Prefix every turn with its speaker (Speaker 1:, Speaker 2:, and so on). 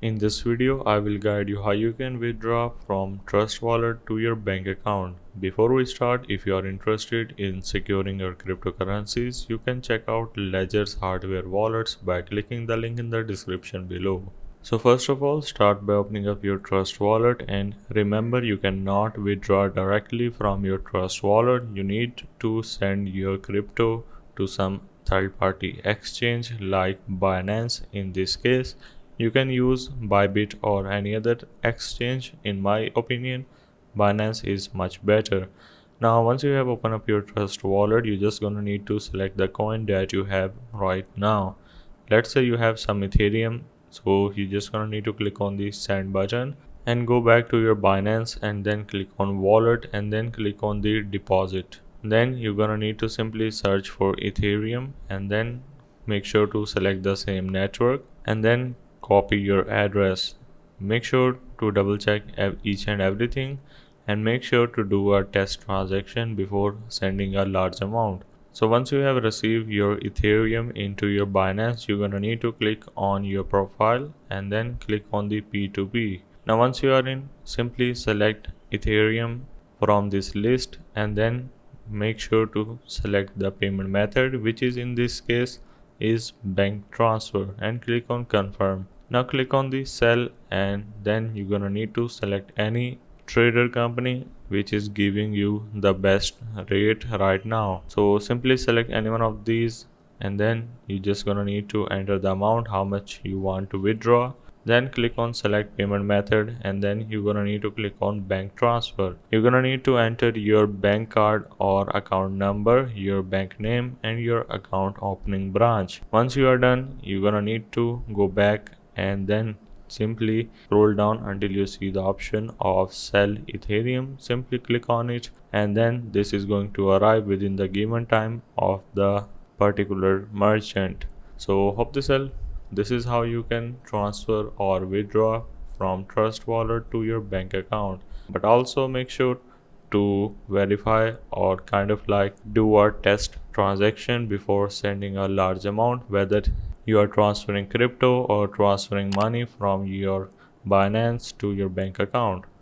Speaker 1: In this video, I will guide you how you can withdraw from Trust Wallet to your bank account. Before we start, if you are interested in securing your cryptocurrencies, you can check out Ledger's hardware wallets by clicking the link in the description below. So first of all, start by opening up your Trust Wallet, and remember you cannot withdraw directly from your Trust Wallet. You need to send your crypto to some third-party exchange like Binance. In this case, you can use Bybit or any other exchange. In my opinion, Binance is much better. Now, once you have opened up your Trust Wallet, you're just gonna need to select the coin that you have right now. Let's say you have some Ethereum, so you're just gonna need to click on the send button and go back to your Binance and then click on wallet and then click on the deposit. Then you're gonna need to simply search for Ethereum and then make sure to select the same network and then copy your address. Make sure to double check each and everything and make sure to do a test transaction before sending a large amount. So once you have received your Ethereum into your Binance, you're gonna need to click on your profile and then click on the P2P. Now once you are in, simply select Ethereum from this list and then make sure to select the payment method, which is in this case is bank transfer, and click on confirm. Now click on the sell and then you're gonna need to select any trader company which is giving you the best rate right now. So simply select any one of these and then you just gonna need to enter the amount how much you want to withdraw. Then click on select payment method and then you're gonna need to click on bank transfer. You're gonna need to enter your bank card or account number, your bank name and your account opening branch. Once you are done, you're gonna need to go back and then simply scroll down until you see the option of sell Ethereum. Simply click on it and then this is going to arrive within the given time of the particular merchant. So hope this helps. This is how you can transfer or withdraw from Trust Wallet to your bank account. But also make sure to verify or kind of like do a test transaction before sending a large amount, whether you are transferring crypto or transferring money from your Binance to your bank account.